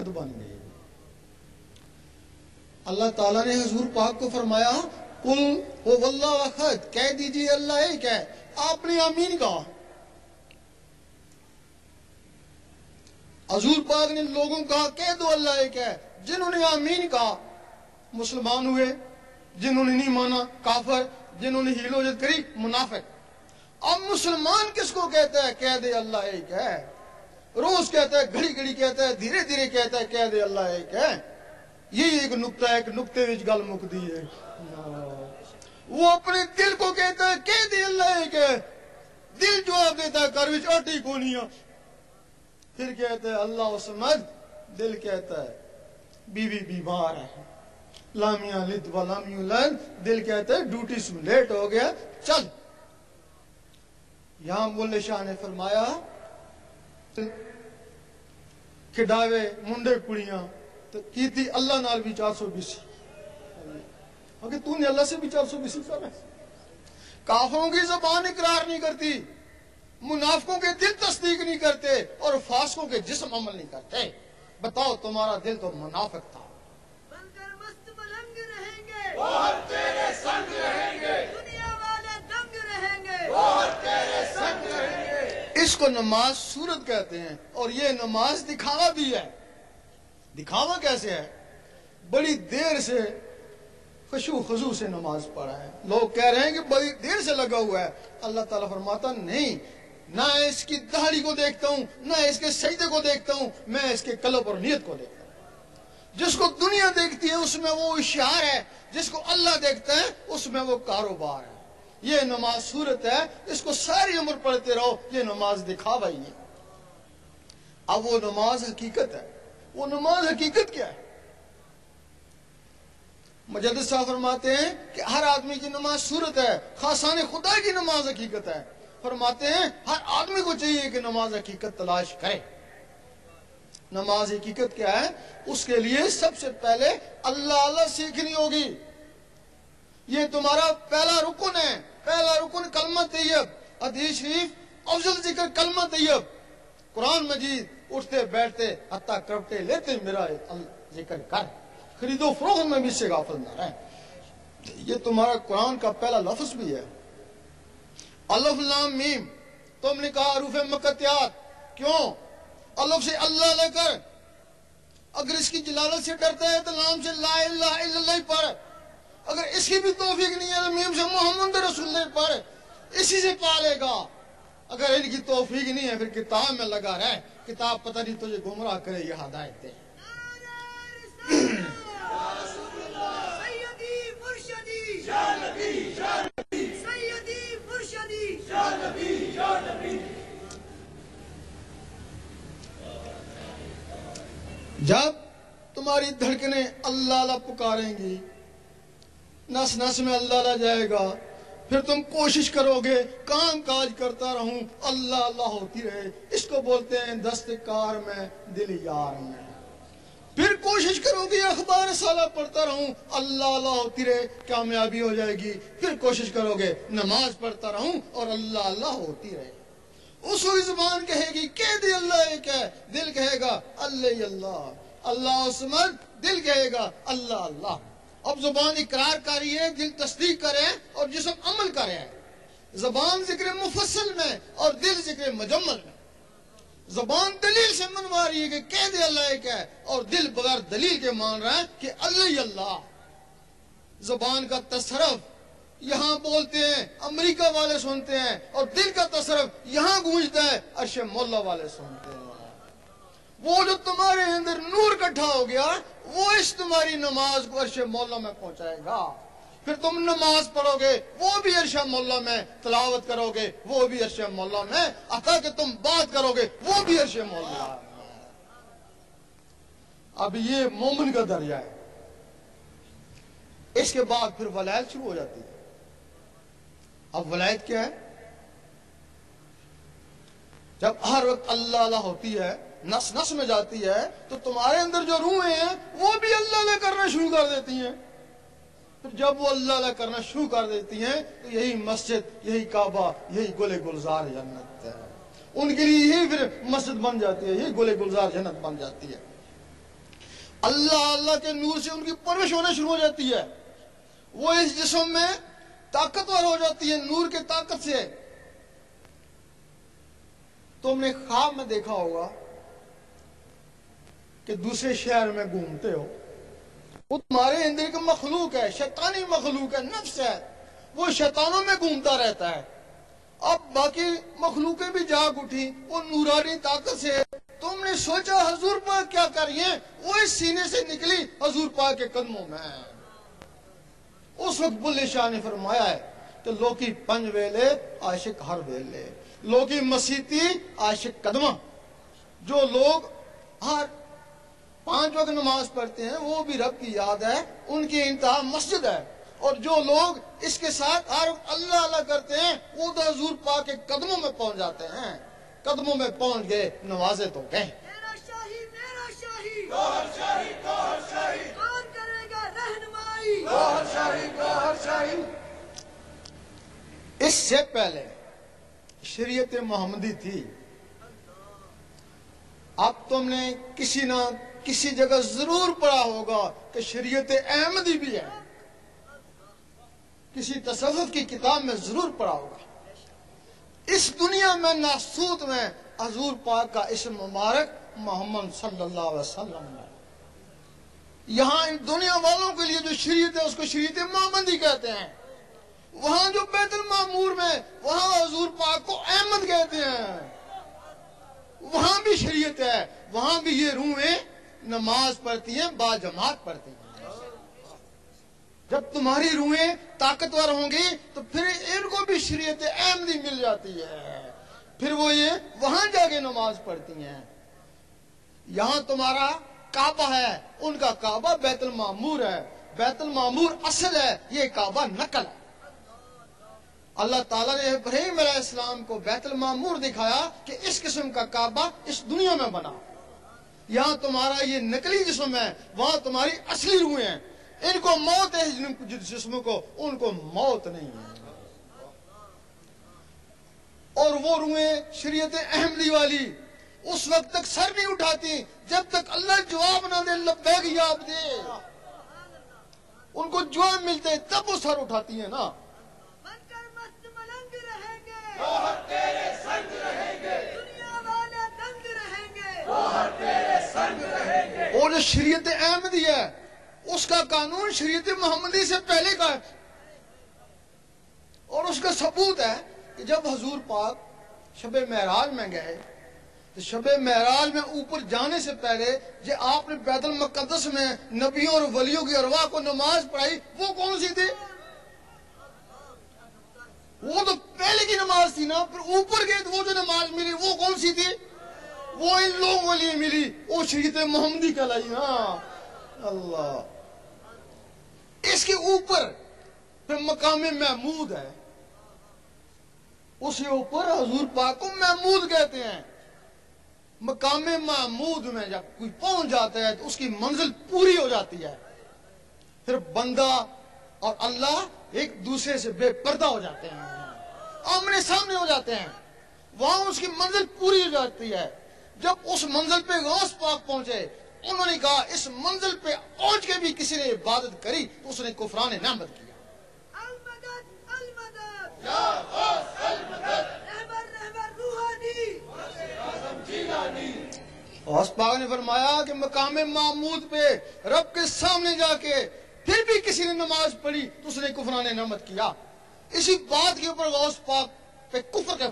حقیقت بن گئی۔ اللہ تعالیٰ نے حضور پاک کو فرمایا قل هو اللہ احد، کہہ دیجئے اللہ ایک ہے۔ آپ نے آمین کہا۔ حضور پاک نے لوگوں کو کہا کہہ دو اللہ ایک ہے، جنہوں نے آمین کہا مسلمان ہوئے، جنہوں نے نہیں مانا کافر، جنہوں نے ہیل و جد کری منافق۔ اب مسلمان کس کو کہتا ہے کہہ دے اللہ ایک ہے؟ روز کہتا ہے، گھڑی گھڑی کہتا ہے، دھیرے دھیرے کہتا ہے کہہ دے اللہ ایک ہے۔ یہی ایک نقطہ ہے، ایک نقطے وچ گل مکدی ہے۔ وہ اپنے دل کو کہتا ہے کہہ دے اللہ ایک ہے، دل جواب دیتا ہے گھر وچ آٹی کونی ہے۔ پھر کہتا ہے اللہ سمجھ، دل کہتا ہے بیوی بیمار ہے، لام یلد ولم یولد، دل کہتا ہے ڈیوٹی سے لیٹ ہو گیا چل۔ یہاں مولوی شاہ نے فرمایا کھڈاوے منڈے کڑیاں تو کی تھی اللہ نال بھی 420، اگر تو نے اللہ سے بھی 420 کرا ہے۔ کافروں کی زبان اقرار نہیں کرتی، منافقوں کے دل تصدیق نہیں کرتے، اور فاسقوں کے جسم عمل نہیں کرتے۔ بتاؤ تمہارا دل تو منافق تھا۔ بن کر مست ملنگ رہیں گے، وہ تیرے سنگ رہیں گے، دنیا والے دنگ رہیں گے، وہ تیرے سنگ رہیں گے۔ اس کو نماز صورت کہتے ہیں، اور یہ نماز دکھاوا بھی ہے۔ دکھاوا کیسے ہے؟ بڑی دیر سے خشوع خضوع سے نماز پڑھا ہے، لوگ کہہ رہے ہیں کہ بڑی دیر سے لگا ہوا ہے۔ اللہ تعالیٰ فرماتا نہیں، نہ اس کی داڑھی کو دیکھتا ہوں، نہ اس کے سجدے کو دیکھتا ہوں، میں اس کے قلب اور نیت کو دیکھتا ہوں۔ جس کو دنیا دیکھتی ہے اس میں وہ اشعار ہے، جس کو اللہ دیکھتا ہے اس میں وہ کاروبار ہے۔ یہ نماز صورت ہے، اس کو ساری عمر پڑھتے رہو، یہ نماز دکھاوا ہی ہے۔ اب وہ نماز حقیقت ہے، وہ نماز حقیقت کیا ہے؟ مجدد صاحب فرماتے ہیں کہ ہر آدمی کی نماز صورت ہے، خاصان خدا کی نماز حقیقت ہے۔ فرماتے ہیں ہر آدمی کو چاہیے کہ نماز حقیقت تلاش کرے۔ نماز حقیقت کیا ہے؟ اس کے لیے سب سے پہلے اللہ سیکھنی ہوگی۔ یہ تمہارا پہلا رکن ہے، پہلا رکن کلمہ طیب۔ حدیث شریف افضل ذکر کلمہ طیب۔ قرآن مجید اٹھتے بیٹھتے حتیٰ کرپٹے لیتے میرا ذکر کر، خرید و فروخت میں بھی اس سے غافل نہ رہے۔ یہ تمہارا قرآن کا پہلا لفظ بھی ہے۔ الف لام میم، تم نے کہا حروف مقطعات، کیوں؟ الف سے اللہ لے کر، اگر اس کی جلالت سے ڈرتا ہے تو لام سے لا الہ الا اللہ پڑھ، اگر اس کی بھی توفیق نہیں ہے تو میم سے محمد رسول اللہ پڑھ، اسی سے پالے گا۔ اگر ان کی توفیق نہیں ہے پھر کتاب میں لگا رہے، کتاب پتہ نہیں تجھے گمراہ کرے یہ ہدایت دے۔ سیدی مرشدی، یا نبی، یا نبی، سیدی مرشدی، یا نبی، یا نبی۔ جب تمہاری دھڑکنیں اللہ اللہ پکاریں گی، نس نس میں اللہ اللہ جائے گا، پھر تم کوشش کرو گے کام کاج کرتا رہوں اللہ اللہ ہوتی رہے۔ اس کو بولتے ہیں دست کار میں دل یار میں۔ پھر کوشش کرو گے اخبار سالہ پڑھتا رہوں اللہ اللہ ہوتی رہے، کامیابی ہو جائے گی۔ پھر کوشش کرو گے نماز پڑھتا رہوں اور اللہ اللہ ہوتی رہے۔ اس وقت زبان کہے گی کہہ دے اللہ ایک ہے، دل کہے گا اللہ اللہ، اللہ سمجھ، دل کہے گا اللہ اللہ۔ اب زبان اقرار کر رہی ہے، دل تصدیق کرے اور جسم عمل کرے۔ زبان ذکر مفصل میں اور دل ذکر مجمل میں۔ زبان دلیل سے منوا رہی ہے کہ کہہ دے اللہ ایک ہے، اور دل بغیر دلیل کے مان رہا ہے کہ اللہ ہی اللہ۔ زبان کا تصرف یہاں بولتے ہیں، امریکہ والے سنتے ہیں، اور دل کا تصرف یہاں گونجتا ہے، عرش مولا والے سنتے ہیں۔ وہ جو تمہارے اندر نور اکٹھا ہو گیا وہ اس تمہاری نماز کو عرش مولا میں پہنچائے گا۔ پھر تم نماز پڑھو گے وہ بھی عرش مولا میں، تلاوت کرو گے وہ بھی عرش مولا میں، حتیٰ کہ تم بات کرو گے وہ بھی عرش مولا میں۔ اب یہ مومن کا درجہ ہے۔ اس کے بعد پھر ولایت شروع ہو جاتی ہے۔ اب ولایت کیا ہے؟ جب ہر وقت اللہ اللہ ہوتی ہے، نس نس میں جاتی ہے، تو تمہارے اندر جو روحیں ہیں وہ بھی اللہ اللہ کرنا شروع کر دیتی ہیں۔ پھر جب وہ اللہ اللہ کرنا شروع کر دیتی ہیں تو یہی مسجد، یہی کعبہ، یہی گل گلزار جنت ہے۔ ان کے لیے یہی پھر مسجد بن جاتی ہے، یہی گل گلزار جنت بن جاتی ہے۔ اللہ کے نور سے ان کی پرورش ہونا شروع ہو جاتی ہے، وہ اس جسم میں طاقتور ہو جاتی ہے نور کے طاقت سے۔ تم نے خواب میں دیکھا ہوگا کہ دوسرے شہر میں گھومتے ہو، وہ تمہارے اندر ایک مخلوق ہے، شیطانی مخلوق ہے، نفس ہے، وہ شیطانوں میں گھومتا رہتا ہے۔ اب باقی مخلوقیں بھی جاگ اٹھی وہ نورانی طاقت سے، تم نے سوچا حضور پاک کیا کر رہی ہیں، وہ اس سینے سے نکلی حضور پاک کے قدموں میں۔ اس وقت بلے شاہ نے فرمایا ہے کہ لوکی پنج ویلے عاشق ہر ویلے، لوکی مسیتی عاشق قدمہ۔ جو لوگ ہر 5 وقت نماز پڑھتے ہیں وہ بھی رب کی یاد ہے، ان کی انتہا مسجد ہے، اور جو لوگ اس کے ساتھ ہر وقت اللہ اللہ کرتے ہیں وہ تو حضور پاک کے قدموں میں پہنچ جاتے ہیں۔ قدموں میں پہنچ گئے، نوازے تو گئے۔ میرا شاہی میرا شاہی، گوہر شاہی گوہر شاہی، کون کرے گا رہنمائی؟ گوہر شاہی گوہر شاہی۔ اس سے پہلے شریعت محمدی تھی، اب تم نے کسی نہ کسی جگہ ضرور پڑھا ہوگا کہ شریعت احمدی بھی ہے، کسی تصوف کی کتاب میں ضرور پڑھا ہوگا۔ اس دنیا میں ناسوت میں حضور پاک کا اسم مبارک محمد صلی اللہ علیہ وسلم ہے۔ یہاں ان دنیا والوں کے لیے جو شریعت ہے اس کو شریعت محمدی کہتے ہیں، وہاں جو بیت المعمور میں وہاں حضور پاک کو احمد کہتے ہیں، وہاں بھی شریعت ہے، وہاں بھی یہ روحیں نماز پڑھتی ہیں، با جماعت پڑھتی ہیں۔ جب تمہاری روحیں طاقتور ہوں گی تو پھر ان کو بھی شریعت احمدی مل جاتی ہے، پھر وہ یہ وہاں جا کے نماز پڑھتی ہیں۔ یہاں تمہارا کعبہ ہے، ان کا کعبہ بیت المعمور ہے، بیت المعمور اصل ہے، یہ کعبہ نقل ہے۔ اللہ تعالیٰ نے ابراہیم علیہ السلام کو بیت المعمور دکھایا کہ اس قسم کا کعبہ اس دنیا میں بنا۔ یہاں تمہارا یہ نقلی جسم ہے، وہاں تمہاری اصلی روحیں ہیں، ان کو موت ہے، جس جسم کو ان کو موت نہیں ہے۔ اور وہ روحیں شریعت احمدی والی اس وقت تک سر نہیں اٹھاتی جب تک اللہ جواب نہ دے، لبیک یا عبدی۔ ان کو جواب ملتے تب وہ سر اٹھاتی ہیں نا۔ بن کر مست ملنگ رہیں گے، گوہر تیرے سنگ رہیں گے، دنیا والے دنگ رہیں گے۔ گوہر تیرے سنگ رہیں گے۔ اور جو شریعت احمدی ہے اس کا قانون شریعت محمدی سے پہلے کا ہے، اور اس کا ثبوت ہے کہ جب حضور پاک شب معراج میں گئے تو شب معراج میں اوپر جانے سے پہلے جو آپ نے بیت المقدس میں نبیوں اور ولیوں کی ارواح کو نماز پڑھائی، وہ کون سی تھی؟ وہ تو پہلے کی نماز تھی نا۔ پھر اوپر گئے تو وہ جو نماز ملی وہ کون سی تھی؟ وہ ان لوگوں کے لیے ملی، وہ شریعت محمدی کہلائی نا۔ اللہ، اس کے اوپر پھر مقام محمود ہے، اس کے اوپر حضور پاک کو محمود کہتے ہیں۔ مقام محمود میں جب کوئی پہنچ جاتا ہے تو اس کی منزل پوری ہو جاتی ہے، پھر بندہ اور اللہ ایک دوسرے سے بے پردہ ہو جاتے ہیں، آمنے سامنے ہو جاتے ہیں، وہاں اس کی منزل پوری ہو جاتی ہے۔ جب اس منزل پہ غوث پاک پہنچے، انہوں نے کہا اس منزل پہ پہنچ کے بھی کسی نے عبادت کری تو اس نے کفران نعمت کیا۔ المدد المدد، یا غوث المدد، رہبر رہبر روحانی، اعظم جیلانی۔ غوث پاک نے فرمایا کہ مقام محمود پہ رب کے سامنے جا کے پھر بھی کسی نے نماز پڑھی تو اس نے کفران نعمت کیا۔ اسی بات کے اوپر غوث پاک پہ کفر کا